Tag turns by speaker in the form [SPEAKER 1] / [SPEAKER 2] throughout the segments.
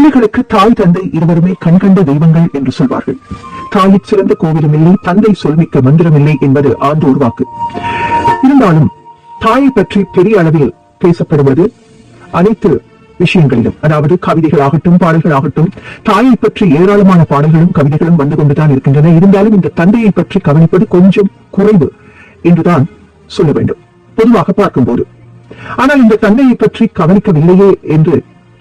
[SPEAKER 1] பிள்ளைகளுக்கு தாய் தந்தை இருவருமே கண்கண்ட தெய்வங்கள் என்று சொல்வார்கள். தாயிற் சிறந்த கோவிலும் இல்லை, தந்தை சொல்மிக்க மந்திரமில்லை என்பது ஆண்டோர் வாக்கு. இருந்தாலும் தாயை பற்றி பெரிய அளவில் பேசப்படுவது அனைத்து விஷயங்களிலும், அதாவது கவிதைகள் ஆகட்டும், பாடல்கள் ஆகட்டும், தாயை பற்றி ஏராளமான பாடல்களும் கவிதைகளும் வந்து கொண்டுதான் இருக்கின்றன. இருந்தாலும் இந்த தந்தையை பற்றி கவனிப்பது கொஞ்சம் குறைவு என்றுதான் சொல்ல வேண்டும் பொதுவாக பார்க்கும்போது. ஆனால் இந்த தந்தையை பற்றி கவனிக்கவில்லையே என்று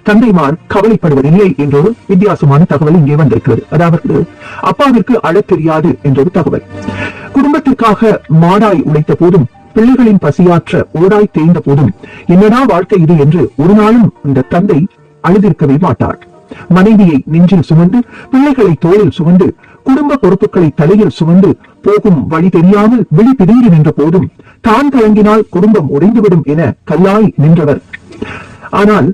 [SPEAKER 1] தந்தைமார் கவலைப்படுவதில்லை என்றொரு வித்தியாசமான தகவல் இங்கே வந்திருக்கிறது. அதாவது அப்பாவிற்கு அழத் தெரியாது என்றொரு தகவல். குடும்பத்திற்காக மாடாய் உழைத்த போதும், பிள்ளைகளின் பசியாற்ற ஓடாய் தேய்ந்த போதும் என்னடா வாழ்க்கை இது என்று ஒரு நாளும் இந்த தந்தை அழுதிருக்கவே மாட்டார். மனைவியை நெஞ்சில் சுமந்து, பிள்ளைகளை தோளில் சுமந்து, குடும்ப பொறுப்புகளை தலையில் சுமந்து போகும் வழி தெரியாமல் விழி பிதுங்கி நின்ற போதும் தான் கலங்கினால் குடும்பம் உடைந்துவிடும் என கல்லாய் நின்றவர். ஆனால்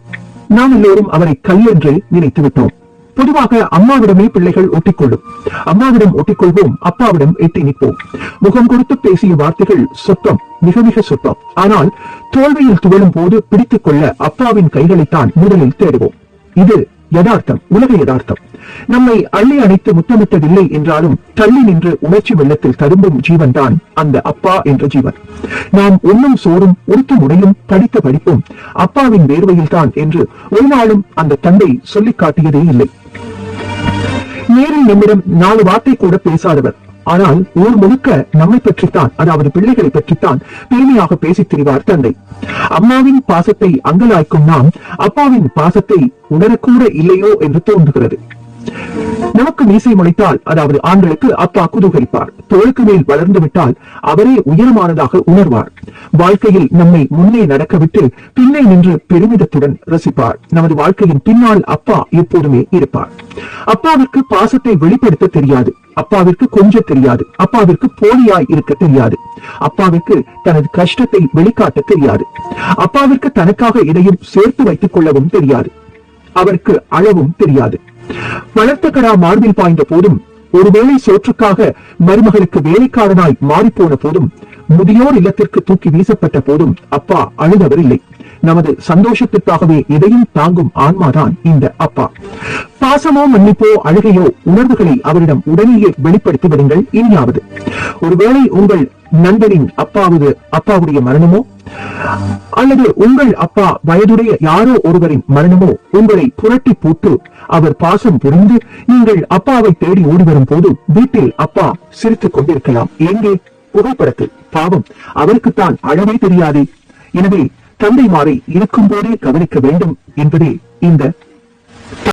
[SPEAKER 1] நாம் எல்லோரும் அவரை கல் என்று நினைத்து விட்டோம். பொதுவாக அம்மாவிடமே பிள்ளைகள் ஒட்டிக்கொள்ளும். அம்மாவிடம் ஒட்டிக்கொள்வோம், அப்பாவிடம் எட்டி நிற்போம். முகம் கொடுத்து பேசிய வார்த்தைகள் சொற்பம், மிக மிக சொற்பம். ஆனால் தோல்வியில் துவளும் போது பிடித்துக் கொள்ள அப்பாவின் கைகளைத்தான் முதலில் தேடுவோம். இது யதார்த்தம், உலக யதார்த்தம். நம்மை அள்ளி அணைத்து முத்தமிட்டதில்லை என்றாலும் தள்ளி நின்று உணர்ச்சி வெள்ளத்தில் ததும்பும் ஜீவன் தான் அந்த அப்பா என்ற ஜீவன். நாம் உண்ணும் சோறும் உடுத்தும் உடையும் படித்த படிப்பும் அப்பாவின் வேர்வையில் தான் என்று ஒரு நாளும் அந்த தந்தை சொல்லிக் காட்டியதே இல்லை. நேரில் நம்மிடம் 4 வார்த்தை கூட பேசாதவர், ஆனால் ஊர் முழுக்க நம்மை பற்றித்தான், அதாவது பிள்ளைகளை பற்றித்தான் பெருமையாக பேசித் திரிவார் தந்தை. அம்மாவின் பாசத்தை அங்கலாய்க்கும் நாம் அப்பாவின் பாசத்தை உணரக்கூட இல்லையோ என்று தோன்றுகிறது. நமக்கு மீசை முளைத்தால், அதாவது ஆண்களுக்கு அப்பா குதூகலிப்பார். தோளுக்கு மேல் வளர்ந்து விட்டால் அவரே உயரமானதாக உணர்வார். வாழ்க்கையில் நம்மை முன்னே நடக்க விட்டு பின்னே நின்று பெருமிதத்துடன் ரசிப்பார். நமது வாழ்க்கையின் பின்னால் அப்பா எப்போதுமே இருப்பார். அப்பாவிற்கு பாசத்தை வெளிப்படுத்த தெரியாது, அப்பாவிற்கு கொஞ்சம் தெரியாது, அப்பாவிற்கு போலியாய் இருக்க தெரியாது, அப்பாவிற்கு தனது கஷ்டத்தை வெளிக்காட்ட தெரியாது, அப்பாவிற்கு தனக்காக எதையும் சேர்த்து வைத்துக் கொள்ளவும் தெரியாது, அவருக்கு அழவும் தெரியாது. வளர்த்த கடா மார்பில் பாய்ந்த போதும், ஒருவேளை சோற்றுக்காக மருமகளுக்கு வேலைக்காரனாய் மாறிப்போன போதும், முதியோர் இல்லத்திற்கு தூக்கி வீசப்பட்ட போதும் அப்பா அழுதவர் இல்லை. நமது சந்தோஷத்திற்காகவே எதையும் தாங்கும் ஆன்மாதான் இந்த அப்பா. பாசமோ மன்னிப்போ அழுகையோ உணர்வுகளை அவரிடம் உடனேயே வெளிப்படுத்தி விடுங்கள். இனியாவது ஒருவேளை உங்கள் நண்பனின் அப்பாவுடைய மரணமோ அல்லது உங்கள் அப்பா வயதுடைய யாரோ ஒருவரின் மரணமோ உங்களை புரட்டி போட்டு அவர் பாசம் புரிந்து நீங்கள் அப்பாவை தேடி ஓடி வரும் போது வீட்டில் அப்பா சிரித்துக் கொண்டிருக்கலாம். எங்கே? புகைப்படத்தில். பாவம், அவருக்குத்தான் அழவே தெரியாதே. எனவே தந்தைமாரை இருக்கும் போதே கவனிக்க வேண்டும் என்பதே இந்த